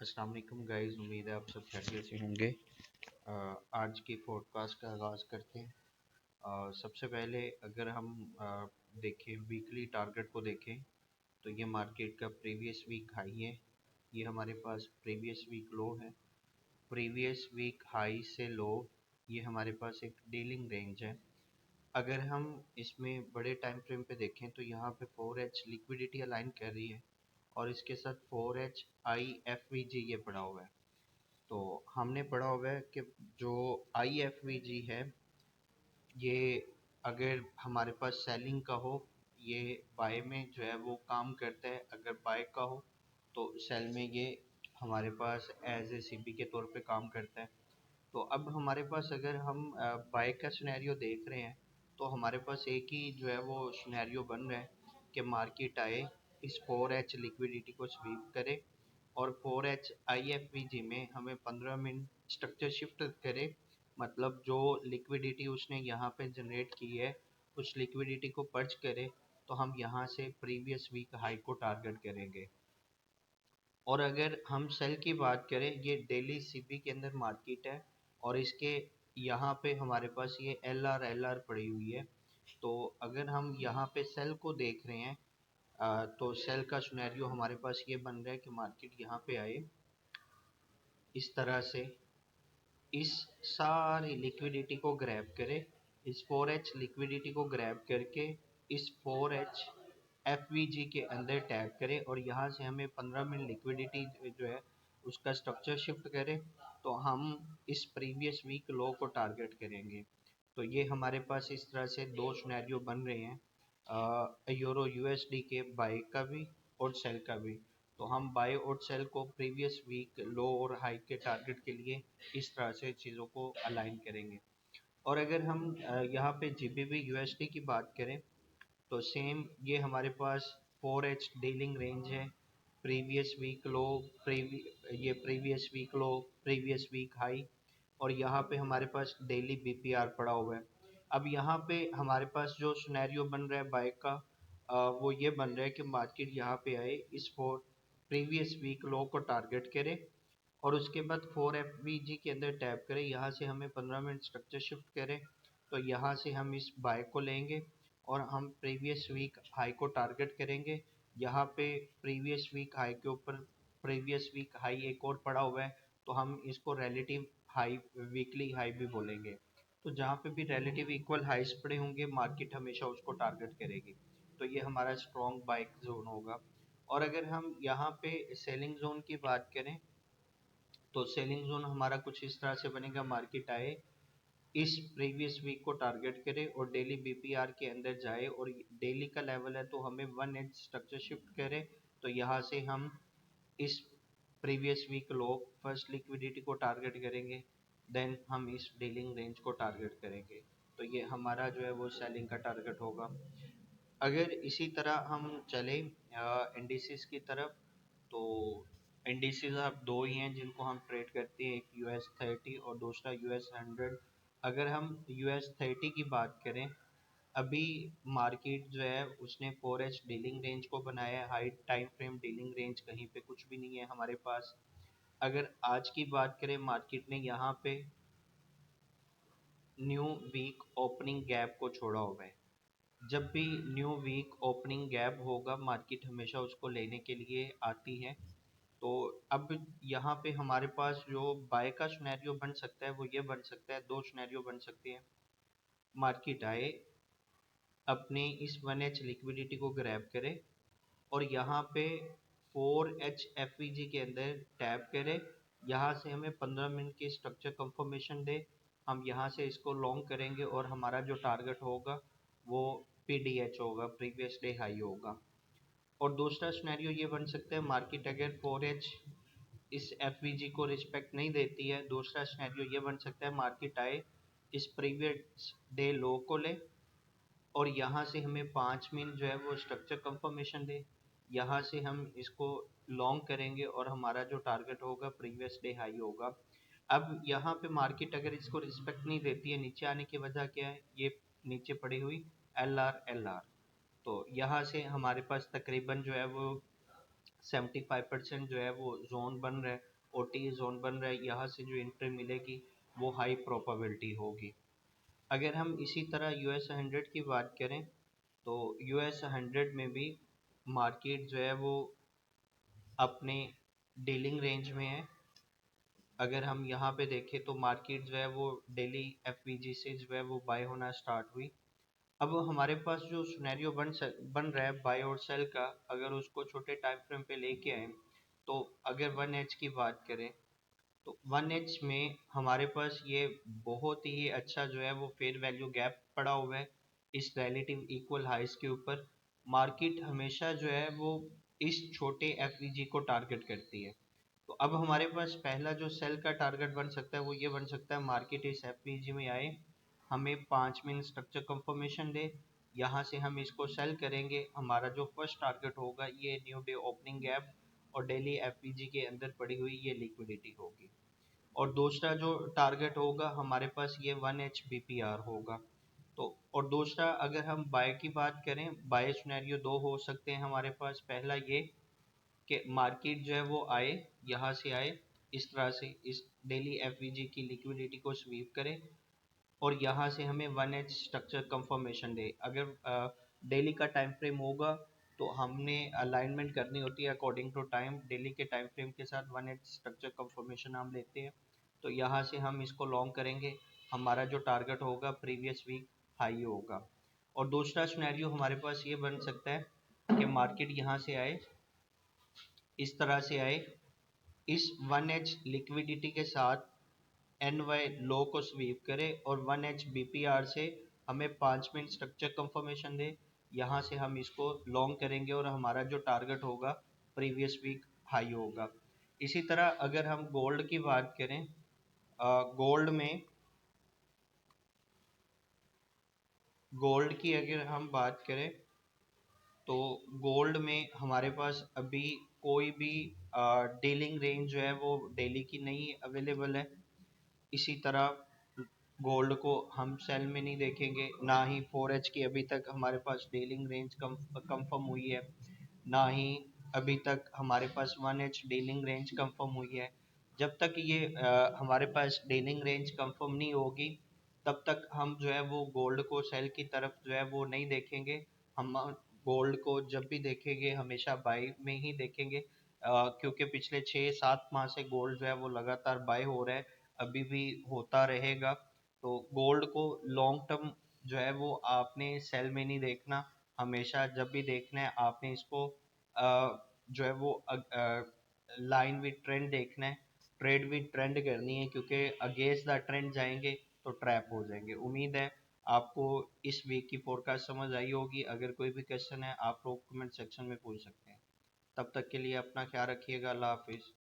अस्सलाम वालेकुम गाइस, उम्मीद है आप सब खैरियत से होंगे। आज की पॉडकास्ट का आगाज़ करते हैं। सबसे पहले अगर हम देखें वीकली टारगेट को देखें तो ये मार्केट का प्रीवियस वीक हाई है। ये हमारे पास प्रीवियस वीक लो है। प्रीवियस वीक हाई से लो ये हमारे पास एक डीलिंग रेंज है। अगर हम इसमें बड़े टाइम फ्रेम पे देखें तो यहाँ पे 4H लिक्विडिटी अलाइन कर रही है और इसके साथ 4H IFVG ये पड़ा हुआ है। तो हमने पढ़ा हुआ है कि जो IFVG है ये अगर हमारे पास सेलिंग का हो, ये बाय में जो है वो काम करता है। अगर बाय का हो तो सेल में ये हमारे पास एज ए सीबी के तौर पे काम करता है। तो अब हमारे पास अगर हम बाय का सिनेरियो देख रहे हैं तो हमारे पास एक ही जो है वो सिनेरियो बन रहा है कि मार्केट आए, इस 4H लिक्विडिटी को स्वीप करे और 4H IFVG में हमें 15 मिनट स्ट्रक्चर शिफ्ट करे। मतलब जो लिक्विडिटी उसने यहाँ पे जनरेट की है उस लिक्विडिटी को पर्च करे, तो हम यहाँ से प्रीवियस वीक हाई को टारगेट करेंगे। और अगर हम सेल की बात करें, ये डेली सीबी के अंदर मार्केट है और इसके यहाँ पे हमारे पास ये एल आर पड़ी हुई है। तो अगर हम यहाँ पे सेल को देख रहे हैं तो सेल का सिनेरियो हमारे पास ये बन रहा है कि मार्केट यहाँ पे आए, इस तरह से इस सारी लिक्विडिटी को ग्रैब करे, इस 4H लिक्विडिटी को ग्रैब करके इस 4H FVG के अंदर टैग करे और यहाँ से हमें 15 मिनट लिक्विडिटी जो है उसका स्ट्रक्चर शिफ्ट करे, तो हम इस प्रीवियस वीक लो को टारगेट करेंगे। तो ये हमारे पास इस तरह से दो सिनेरियो बन रहे हैं, यूरो यूएसडी के बाय का भी और सेल का भी। तो हम बाय और सेल को प्रीवियस वीक लो और हाई के टारगेट के लिए इस तरह से चीज़ों को अलाइन करेंगे। और अगर हम यहाँ पे जीबीपी यूएसडी की बात करें तो सेम ये हमारे पास 4H डीलिंग रेंज है। प्रीवियस वीक लो, ये previous week low, previous week high, और यहाँ पे हमारे पास डेली बीपीआर पड़ा हुआ है। अब यहाँ पे हमारे पास जो सिनेरियो बन रहा है बाइक का, वो ये बन रहा है कि मार्केट यहाँ पे आए, इस फोर प्रीवियस वीक लो को टारगेट करे और उसके बाद 4FVG के अंदर टैप करें, यहाँ से हमें 15 मिनट स्ट्रक्चर शिफ्ट करें, तो यहाँ से हम इस बाय को लेंगे और हम प्रीवियस वीक हाई को टारगेट करेंगे। यहाँ पे प्रीवियस वीक हाई के ऊपर प्रीवियस वीक हाई एक और पड़ा हुआ है, तो हम इसको रिलेटिव हाई, वीकली हाई भी बोलेंगे। तो जहाँ पे भी रिलेटिव इक्वल हाइस पड़े होंगे मार्केट हमेशा उसको टारगेट करेगी। तो ये हमारा स्ट्रॉन्ग बाइक जोन होगा। और अगर हम यहाँ पे सेलिंग जोन की बात करें तो सेलिंग जोन हमारा कुछ इस तरह से बनेगा, मार्केट आए, इस प्रीवियस वीक को टारगेट करे और डेली बीपीआर के अंदर जाए और डेली का लेवल है तो हमें 1H स्ट्रक्चर शिफ्ट करे, तो यहाँ से हम इस previous week low first liquidity को टारगेट करेंगे, देन हम इस डीलिंग रेंज को टारगेट करेंगे। तो ये हमारा जो है वो सेलिंग का टारगेट होगा। अगर इसी तरह हम चले इंडिसेस की तरफ, तो इंडिसेस अब दो ही हैं जिनको हम ट्रेड करते हैं, एक US30 और दूसरा US100। अगर हम US30 की बात करें, अभी मार्केट जो है उसने 4H डीलिंग रेंज को बनाया है, high time frame dealing range कहीं पे कुछ भी नहीं है हमारे पास। अगर आज की बात करें, मार्केट ने यहाँ पे न्यू वीक ओपनिंग गैप को छोड़ा हुआ है। जब भी न्यू वीक ओपनिंग गैप होगा मार्केट हमेशा उसको लेने के लिए आती है। तो अब यहाँ पे हमारे पास जो बाय का सिनेरियो बन सकता है वो ये बन सकता है, दो सिनेरियो बन सकते हैं। मार्केट आए, अपने इस 1H लिक्विडिटी को ग्रैब करे और यहाँ पे 4H FVG के अंदर टैप करे, यहाँ से हमें 15 मिनट की स्ट्रक्चर कंफर्मेशन दे, हम यहाँ से इसको लॉन्ग करेंगे और हमारा जो टारगेट होगा वो PDH होगा, प्रीवियस डे हाई होगा। और दूसरा सिनेरियो ये बन सकता है, मार्केट अगर 4H इस FVG को रिस्पेक्ट नहीं देती है, दूसरा सिनेरियो ये बन सकता है मार्केट आए, इस प्रीवियस डे लो को ले और यहाँ से हमें 5 मिनट जो है वो स्ट्रक्चर कंफर्मेशन दे, यहाँ से हम इसको लॉन्ग करेंगे और हमारा जो टारगेट होगा प्रीवियस डे हाई होगा। अब यहाँ पे मार्केट अगर इसको रिस्पेक्ट नहीं देती है, नीचे आने की वजह क्या है, ये नीचे पड़ी हुई LR, तो यहाँ से हमारे पास तकरीबन जो है वो 75% जो है वो जोन बन रहा है, ओटी जोन बन रहा है, यहाँ से जो एंट्री मिलेगी वो हाई प्रोबेबिलिटी होगी। अगर हम इसी तरह US 100 की बात करें तो US 100 में भी मार्केट जो है वो अपने डीलिंग रेंज में है। अगर हम यहाँ पे देखें तो मार्केट जो है वो डेली एफवीजी से जो है वो बाय होना स्टार्ट हुई। अब हमारे पास जो सिनेरियो बन रहा है बाय और सेल का, अगर उसको छोटे टाइम फ्रेम पे लेके आए तो अगर 1H की बात करें तो 1H में हमारे पास ये बहुत ही अच्छा जो है वो फेयर वैल्यू गैप पड़ा हुआ है इस रिलेटिव इक्वल हाइस के ऊपर। मार्केट हमेशा जो है वो इस छोटे एफवीजी को टारगेट करती है। तो अब हमारे पास पहला जो सेल का टारगेट बन सकता है वो ये बन सकता है, मार्केट इस एफवीजी में आए, हमें 5 मिनट स्ट्रक्चर कंफर्मेशन दे, यहाँ से हम इसको सेल करेंगे। हमारा जो फर्स्ट टारगेट होगा ये न्यू डे ओपनिंग गैप और डेली एफवीजी के अंदर पड़ी हुई ये लिक्विडिटी होगी। और दूसरा जो टारगेट होगा हमारे पास ये 1H BPR होगा। तो और दूसरा अगर हम बाय की बात करें, बाय सिनेरियो दो हो सकते हैं हमारे पास। पहला ये कि मार्केट जो है वो आए, यहाँ से आए, इस तरह से इस डेली एफवीजी की लिक्विडिटी को स्वीप करे और यहाँ से हमें 1H स्ट्रक्चर कंफर्मेशन दे। अगर डेली का टाइम फ्रेम होगा तो हमने अलाइनमेंट करनी होती है अकॉर्डिंग टू टाइम। डेली के टाइम फ्रेम के साथ 1H स्ट्रक्चर कंफर्मेशन हम लेते हैं, तो यहाँ से हम इसको लॉन्ग करेंगे। हमारा जो टारगेट होगा प्रीवियस वीक हाई होगा। और दूसरा सिनेरियो हमारे पास ये बन सकता है कि मार्केट यहाँ से आए, इस तरह से आए, इस 1H लिक्विडिटी के साथ NY लो को स्वीप करे और 1H BPR से हमें 5 मिनट स्ट्रक्चर कंफर्मेशन दे। यहाँ से हम इसको लॉन्ग करेंगे और हमारा जो टारगेट होगा प्रीवियस वीक हाई होगा। इसी तरह अगर हम गोल्ड की बात करें, गोल्ड में गोल्ड की अगर हम बात करें तो गोल्ड में हमारे पास अभी कोई भी डीलिंग रेंज जो है वो डेली की नहीं अवेलेबल है। इसी तरह गोल्ड को हम सेल में नहीं देखेंगे, ना ही 4H की अभी तक हमारे पास डीलिंग रेंज कंफर्म हुई है, ना ही अभी तक हमारे पास 1H डीलिंग रेंज कंफर्म हुई है। जब तक ये हमारे पास डीलिंग रेंज कंफर्म नहीं होगी तब तक हम जो है वो गोल्ड को सेल की तरफ जो है वो नहीं देखेंगे। हम गोल्ड को जब भी देखेंगे हमेशा बाई में ही देखेंगे, क्योंकि पिछले 6-7 माह से गोल्ड जो है वो लगातार बाय हो रहा है, अभी भी होता रहेगा। तो गोल्ड को लॉन्ग टर्म जो है वो आपने सेल में नहीं देखना, हमेशा जब भी देखना है आपने इसको जो है वो लाइन विद ट्रेंड देखना है, ट्रेड विद ट्रेंड करनी है, क्योंकि अगेंस्ट द ट्रेंड जाएंगे तो ट्रैप हो जाएंगे। उम्मीद है आपको इस वीक की फोरकास्ट समझ आई होगी। अगर कोई भी क्वेश्चन है आप लोग कमेंट सेक्शन में पूछ सकते हैं। तब तक के लिए अपना ख्याल रखिएगा। अल्लाह हाफिज़।